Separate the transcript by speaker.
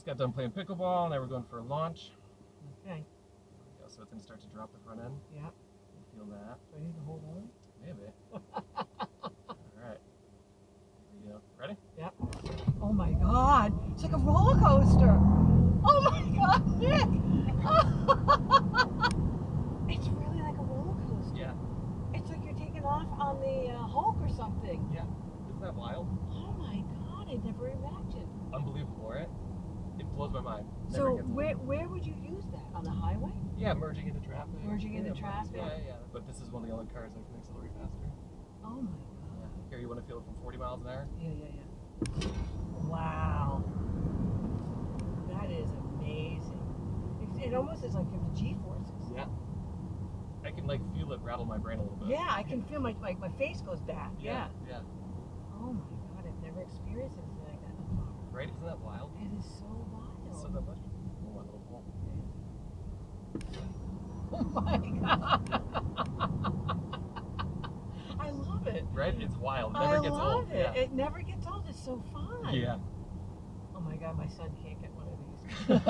Speaker 1: just got done playing pickleball, now we're going for a launch.
Speaker 2: Okay.
Speaker 1: Yeah, so it's going to start to drop the front end.
Speaker 2: Yeah.
Speaker 1: Feel that.
Speaker 2: Do I need to hold on?
Speaker 1: Maybe. Alright. Here we go. Ready?
Speaker 2: Yep. Oh my God. It's like a roller coaster. Oh my God, Nick. It's really like a roller coaster.
Speaker 1: Yeah.
Speaker 2: It's like you're taking off on the Hulk or something.
Speaker 1: Yeah. Isn't that wild?
Speaker 2: Oh my God, I never imagined.
Speaker 1: Unbelievable, right? It blows my mind.
Speaker 2: So where would you use that? On the highway?
Speaker 1: Yeah, merging into traffic.
Speaker 2: Merging into traffic?
Speaker 1: Yeah. But this is one of the only cars that can accelerate faster.
Speaker 2: Oh my God.
Speaker 1: Here, you want to feel it from 40 miles an hour?
Speaker 2: Yeah. Wow. That is amazing. It almost is like you have the G-forces.
Speaker 1: Yeah. I can like feel it rattle my brain a little bit.
Speaker 2: Yeah, I can feel my face goes back. Yeah. Oh my God, I've never experienced anything like that before.
Speaker 1: Right? Isn't that wild?
Speaker 2: It is so wild.
Speaker 1: It's so that much. Oh, my little ball.
Speaker 2: Oh my God. I love it.
Speaker 1: Right? It's wild. It never gets old.
Speaker 2: I love it.
Speaker 1: Yeah.
Speaker 2: It never gets old. It's so fun.
Speaker 1: Yeah.
Speaker 2: Oh my God, my son can't get one of these.